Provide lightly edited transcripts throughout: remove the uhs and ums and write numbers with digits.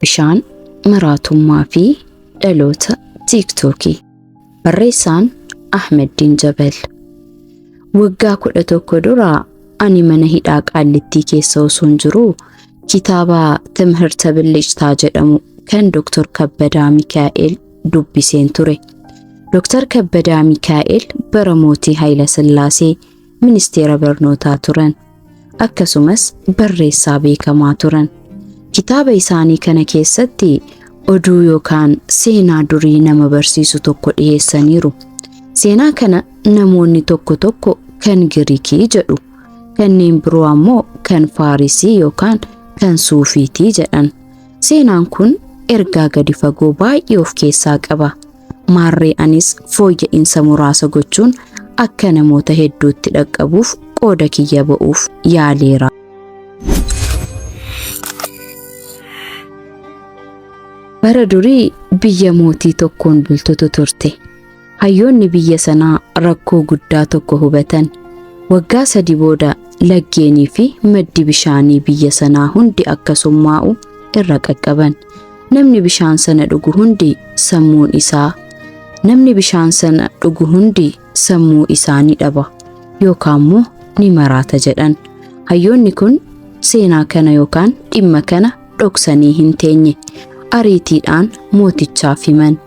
Bishaan maraatummaa fi dhaloota TikTokii. Barreessaan Ahmeddiin Jabal. Waggaa 11 dura ani mana hidhaa Qaallittii keessa osoon jiru kitaaba Tiምህርተ Bilchtaa jedhamu kan Dr. Kabbadaa Mikaa'el dubbiseen ture. Dr. Kabbadaa Mikaa'el bara mootii Hayila Sillaasee ministeera barnootaa turan. Akkasumas barreessaa beekamaa turan. Kitaaba isaanii kana keessatti oduu yookaan seenaa durii nama barsiisu tokko dhiyeessaniiru. Seenaa kana namoonni tokko tokko kan Giriikii jedhu, kanneen biroo ammoo kan Faarisii yookaan kan Suufiitii jedhan. Seenaan kun ergaa gadi fagoo baay'ee of keessaa qaba. Maarree anis fooyya'insa muraasa gochuun akka namoota hedduutti dhaqqabuuf qooda kiyya ba'uuf yaaleera. Bara durii biyya mootii tokkoon bultutu turte. Hayyoonni biyya sanaa rakkoo guddaa tokko hubatan. Waggaa 3 booda laggeenii fi maddi bishaanii biyya sanaa hundi akka summaa'u irra qaqqaban. Namni bishaan sana dhugu hundi sammuu isaa ni dhaba yookaan immoo ni maraata jedhan. Hayyoonni kun seenaa kana yookaan dhimma kana dhoksanii hin teenye. Ariitiidhaan mootichaaf himan.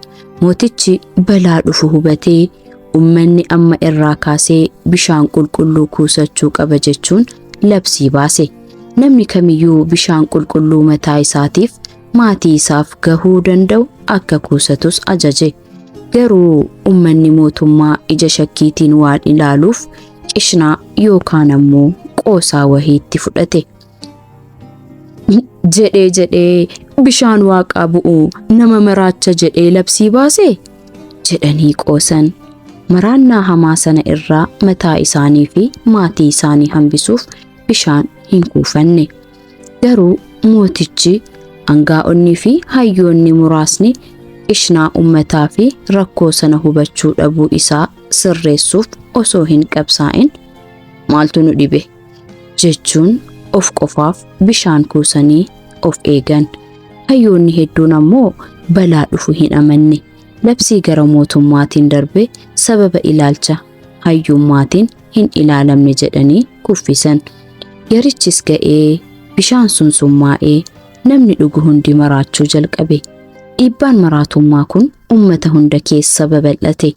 Mootichi balaa dhufu hubatee ummanni amma irraa kaasee bishaan qulqulluu kuusachuu qaba jechuun labsii baase. Namni kamiyyuu bishaan qulqulluu mataa isaatiif maatii isaaf gahuu danda'u akka kuusatus ajaje. Garuu ummanni mootummaa ija shakkiitiin waan ilaaluuf qishnaa yookaan ammoo qoosaa wahiitti fudhate. jedhee bishaan waaqaa bu'u nama maraacha jedhee labsii baase jedhanii qoosan. Maraannaa hamaa sana irraa mataa isaanii fi maatii isaanii hambisuuf bishaan hin kuufanne. Garuu mootichi, aangaa'onni fi hayyoonni muraasni qishnaa ummataa fi rakkoo sana hubachuu dhabuu isaa sirreessuuf osoo hin qabsaa'in maaltu nu dhibe jechuun of qofaaf bishaan kuusanii of eegan. Hayyoonni hedduun ammoo balaa dhufu hin amanne. Labsii gara mootummaatiin darbe sababa ilaalcha hayyummaatiin hin ilaalamne jedhanii kuffisan. Yerichis ga'ee bishaan sun summaa'ee namni dhugu hundi maraachuu jalqabe. Dhiibbaan maraatummaa kun ummata hunda keessa babal'ate.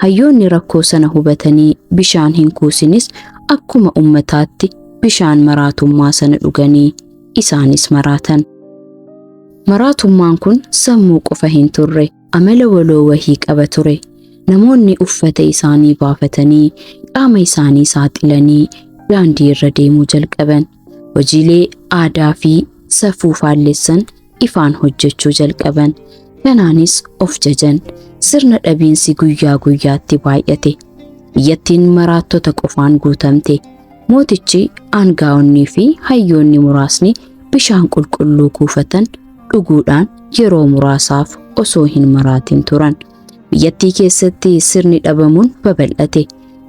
Hayyoonni rakkoo sana hubatanii bishaan hin kuusinis akkuma ummataatti bishaan maraatummaa sana dhuganii isaanis maraatan. Maraatummaan kun sammuu qofa hin turre, amala waloo wahii qaba ture. Namoonni uffata isaanii baafatanii, qaama isaanii saaxilanii daandii irra deemuu jalqaban. Hojiilee aadaa fi safuu faallessan ifaan hojjechuu jalqaban. Kanaanis of jajan. Sirna dhabiinsi guyyaa guyyaatti baay'ate. Biyyattiin maraattota qofaan guutamte. Mootichi, aangaa'onni fi hayyoonni muraasni bishaan qulqulluu kuufatan dhuguudhaan yeroo muraasaaf osoo hin maraatin turan. Biyyattii keessatti sirni dhabamuun babal'ate.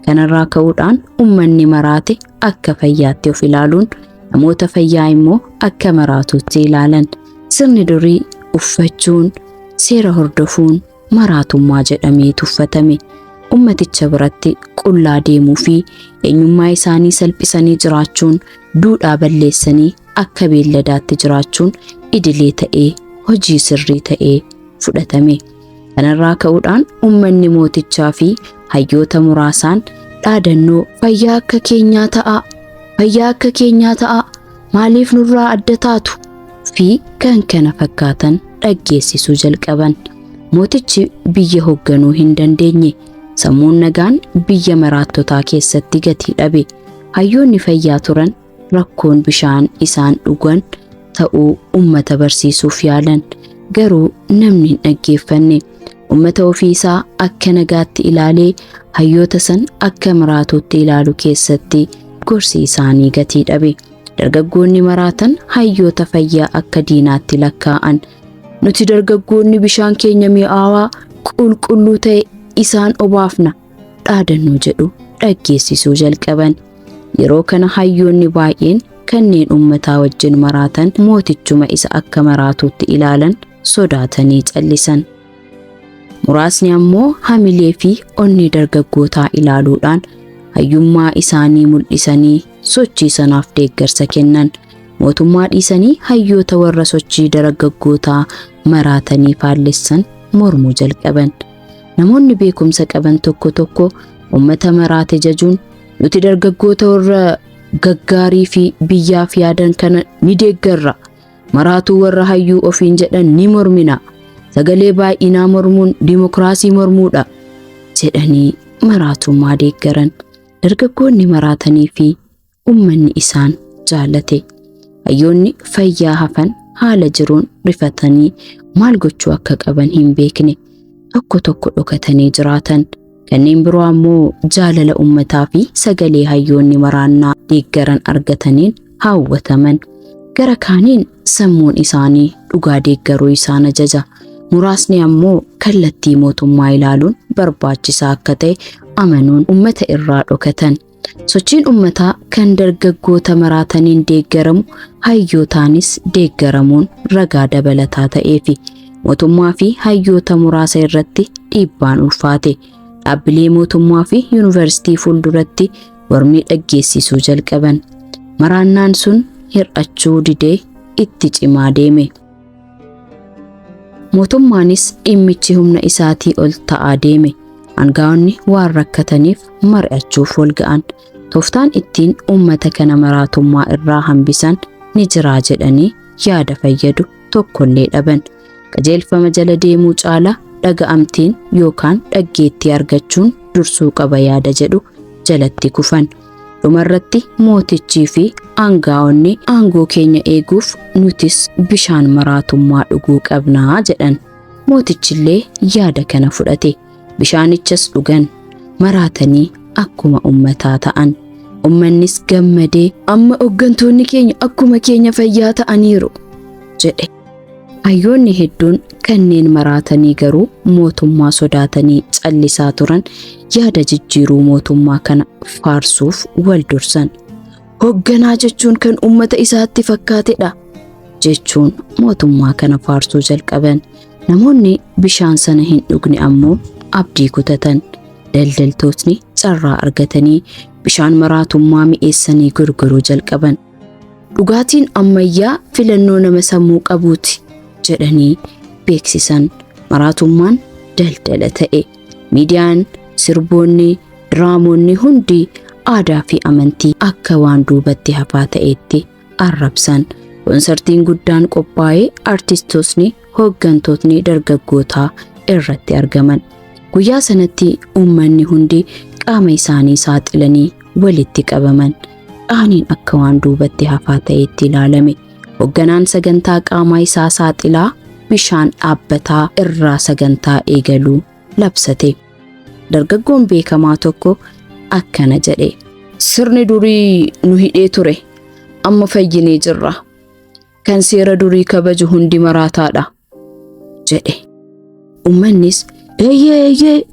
Kanarraa ka'uudhaan ummanni maraate akka fayyaatti of ilaaluun, namoota fayyaa immoo akka maraatutti ilaalan. Sirni durii uffachuun, seera hordofuun maraatummaa jedhamee tuffatame. Ummaticha biratti qullaa deemuu fi eenyummaa isaanii salphisanii jiraachuun, duudhaa balleessanii akka beelladaatti jiraachuun idilee ta'ee, hojii sirrii ta'ee fudhatame. Kanarraa ka'uudhaan ummanni mootichaa fi hayyoota muraasaan dhaadannoo fayyaa akka keenyaa ta'a, maaliif nurraa adda taatu fi kan kana fakkaatan dhaggeessisuu jalqaban. Mootichi biyya hoogganuu hin dandeenye. Sammuun nagaan biyya maraattotaa keessatti gatii dhabe. Hayyoonni fayyaa turan rakkoon bishaan isaan dhugan ta'uu ummata barsiisuuf yaalan. Garuu namni hin dhaggeeffanne. Ummata ofiisaa akka nagaatti ilaalee hayyoota san akka maraatutti ilaalu keessatti gorsi isaanii gatii dhabe. Dargaggoonni maraatan hayyoota fayyaa akka diinaatti lakkaa'an. Nuti dargaggoonni bishaan keenya mi'aawaa qulqulluu ta'e isaan obaafna dhaadannoo jedhu dhaggeessisuu jalqaban. Yeroo kana hayyoonni baay'een kanneen ummataa wajjin maraatan mootichuma isa akka maraatutti ilaalan sodaatanii callisan. Muraasni ammoo hamilee fi onni dargaggootaa ilaaluudhaan hayyummaa isaanii mul'isanii sochii sanaaf deeggarsa kennan. Mootummaa dhiisanii hayyoota warra sochii dargaggootaa maraatanii faallessan mormuu jalqaban. Namoonni beekumsa qaban tokko tokko ummata maraate jajuun nuti dargaggoota warra gaggaarii fi biyyaaf yaadan kana ni deeggarra, maraatuu warra hayyuu ofiin jedhan ni mormina, sagalee baay'inaa mormuun dimokiraasii mormuudha jedhanii maraatummaa deeggaran. Dargaggoonni maraatanii fi ummanni isaan jaalate. Hayyoonni fayyaa hafan haala jiruun rifatanii maal gochuu akka qaban hin beekne. Tokko tokko dhokatanii jiraatan. Kanneen biroo ammoo jaalala ummataa fi sagalee hayyoonni maraannaa deeggaran argataniin hawwataman. Gara kaaniin sammuun isaanii dhugaa deeggaruu isaan ajaja. Muraasni ammoo kallattii mootummaa ilaaluun barbaachisaa akka ta'e amanuun ummata irraa dhokatan. Sochiin ummataa kan dargaggoota maraataniin deeggaramu hayyootaanis deeggaramuun ragaa dabalataa ta'eefi mootummaa fi hayyoota muraasa irratti dhiibbaan ulfaate. Dhaabbilee mootummaa fi yuunivarsiitii fuulduratti mormii dhaggeessisuu jalqaban. Maraannaan sun hir'achuu didee itti cimaa deeme. Mootummaanis dhimmichi humna isaatii ol ta'aa deeme. Aangaa'onni waan rakkataniif mari'achuuf wal ga'an. Tooftaan ittiin ummata kana maraatummaa irraa hambisan ni jiraa jedhanii yaada fayyadu tokkollee dhaban. Qajeelfama jala deemuu caalaa dhaga'amtiin yookaan dhaggeettii argachuun dursuu qaba yaada jedhu jalatti kufan. Dhumarratti mootichii fi aangaa'onni aangoo keenya eeguuf nutis bishaan maraatummaa dhuguu qabnaa jedhan. Mootichillee yaada kana fudhate. Bishaanichas dhugan. Maraatanii akkuma ummataa ta'an. Ummannis gammadee amma hooggantoonni keenya akkuma keenya fayyaa ta'aniiru jedhe. Hayyoonni hedduun kanneen maraatanii garuu mootummaa sodaatanii callisaa turan yaada jijjiiruu mootummaa kana faarsuuf wal dursan. Hoogganaa jechuun kan ummata isaatti fakkaatedha jechuun mootummaa kana faarsuu jalqaban. Namoonni bishaan sana hin dhugne ammoo abdii kutatan. Daldaltootni carraa argatanii bishaan maraatummaa mi'eessanii gurguruu jalqaban. Dhugaatiin ammayyaa filannoo nama sammuu qabuuti jedhanii beeksisan. Maraatummaan daldala ta'e. Miidiyaan, sirboonni, diraamoonni hundi aadaa fi amantii akka waan duubatti hafaa ta'etti arrabsan. Konsartiin guddaan qophaa'ee artistootni, hooggantootni dargaggootaa irratti argaman. Guyyaa sanatti uummanni hundi qaama isaanii saaxilanii walitti qabaman. Qaaniin akka waan duubatti hafaa ta'etti ilaalame. Hoogganaan sagantaa qaama isaa saaxilaa bishaan dhaabbataa irraa sagantaa eegaluu labsate. Dargaggoon beekamaa tokko akkana jedhe. Sirni durii nu hidhee ture. Amma fayyinee jirra. Kan seera durii kabaju hundi maraataadha jedhe. Uummannis eeyyee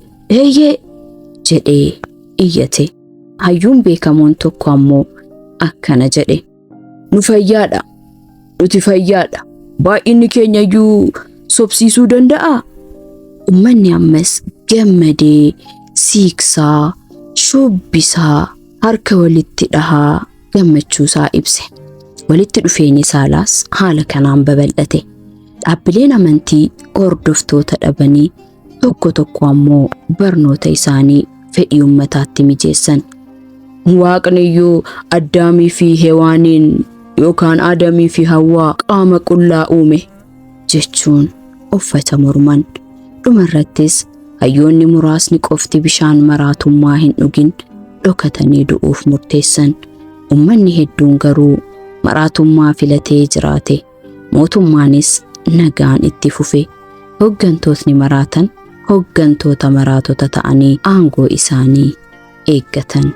jedhee iyyate. Hayyuun beekamoon tokko ammoo akkana jedhe. Nu fayyaadha. Nuti fayyaadha. Baay'inni keenya iyyuu sobsiisuu danda'a. Uummanni ammas gammadee siiksaa, shubbisaa, harka walitti dhahaa gammachuusaa ibse. Walitti dhufeenyi saalaas haala kanaan babal'ate. Dhaabbileen amantii hordoftoota dhabanii tokko tokko ammoo barnoota isaanii fedhii ummataatti mijeessan. Waaqni iyyuu Addaamii fi Hewaaniin yookaan Aadamii fi Hawwaa qaama qullaa uume jechuun uffata morman. Dhumarrattis hayyoonni muraasni qofti bishaan maraatummaa hin dhugin dhokatanii du'uuf murteessan. Uummanni hedduun garuu maraatummaa filatee jiraate. Mootummaanis nagaan itti fufe. Hooggantootni maraatan hooggantoota maraatota ta'anii aangoo isaanii eeggatan.